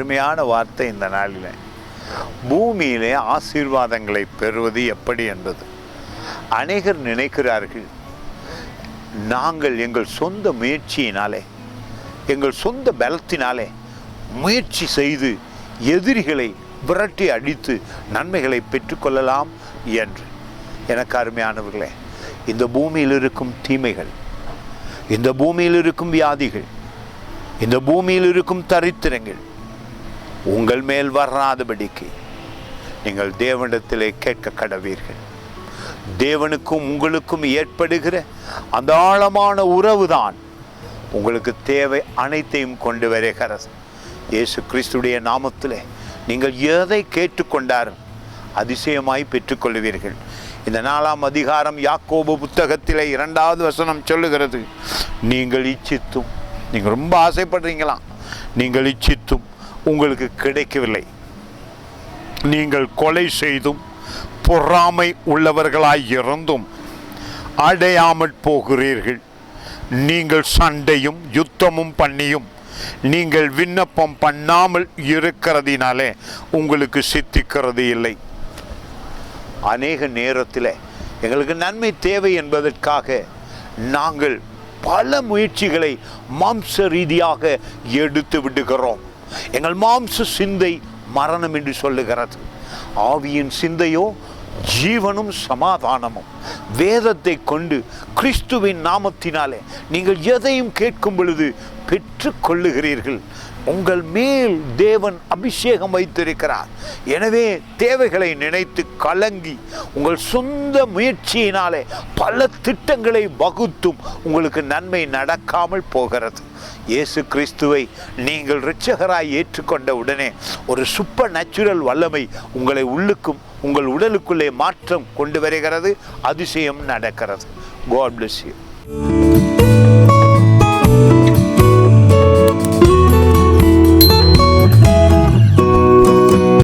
அருமையான வார்த்தை இந்த நாளில். பூமியிலே ஆசீர்வாதங்களை பெறுவது எப்படி என்பது. அநேகர் நினைக்கிறார்கள், நாங்கள் எங்கள் சொந்த முயற்சியினாலே, எங்கள் சொந்த பலத்தினாலே முயற்சி செய்து எதிரிகளை விரட்டி அடித்து நன்மைகளை பெற்றுக்கொள்ளலாம் என்று. எனக்கு அருமையானவர்களே, இந்த பூமியில் இருக்கும் தீமைகள், இந்த பூமியில் இருக்கும் வியாதிகள், இந்த பூமியில் இருக்கும் தரித்திரங்கள் உங்கள் மேல் வராதபடிக்கு நீங்கள் தேவனிடத்திலே கேட்க கடவீர்கள். தேவனுக்கும் உங்களுக்கும் ஏற்படுகிற அந்த ஆழமான உறவுதான் உங்களுக்கு தேவை அனைத்தையும் கொண்டு வருகிறது. இயேசு கிறிஸ்துடைய நாமத்திலே நீங்கள் எதை கேட்டுக்கொண்டாரும் அதிசயமாய் பெற்றுக்கொள்வீர்கள். இந்த 4ஆம் அதிகாரம் யாக்கோபு புத்தகத்திலே 2வது வசனம் சொல்லுகிறது, நீங்கள் இச்சித்தும், நீங்கள் ரொம்ப ஆசைப்படுறீங்களாம், நீங்கள் இச்சித்தும் உங்களுக்கு கிடைக்கவில்லை, நீங்கள் கொலை செய்தும் பொறாமை உள்ளவர்களாய் இருந்தும் அடையாமற் போகிறீர்கள். நீங்கள் சண்டையும் யுத்தமும் பண்ணியும் நீங்கள் விண்ணப்பம் பண்ணாமல் இருக்கிறதினாலே உங்களுக்கு சித்திக்கிறது இல்லை. அநேக நேரத்தில் எங்களுக்கு நன்மை தேவை என்பதற்காக நாங்கள் பல முயற்சிகளை மாம்ச ரீதியாக எடுத்து விடுகிறோம். எங்கள் மாம்ச சிந்தை மரணம் என்று சொல்லுகிறது. ஆவியின் சிந்தையோ ஜீவனும் சமாதானமும். வேதத்தை கொண்டு கிறிஸ்துவின் நாமத்தினாலே நீங்கள் எதையும் கேட்கும் பொழுது பெற்று கொள்ளுகிறீர்கள். உங்கள் மேல் தேவன் அபிஷேகம் வைத்திருக்கிறார். எனவே தேவைகளை நினைத்து கலங்கி உங்கள் சொந்த முயற்சியினாலே பல திட்டங்களை வகுத்தும் உங்களுக்கு நன்மை நடக்காமல் போகிறது. இயேசு கிறிஸ்துவை நீங்கள் இரட்சகராய் ஏற்றுக்கொண்ட உடனே ஒரு சூப்பர் நேச்சுரல் வல்லமை உங்களை உள்ளுக்கும் உங்கள் உடலுக்குள்ளே மாற்றம் கொண்டு வருகிறது. அதிசயம் நடக்கிறது. God bless you.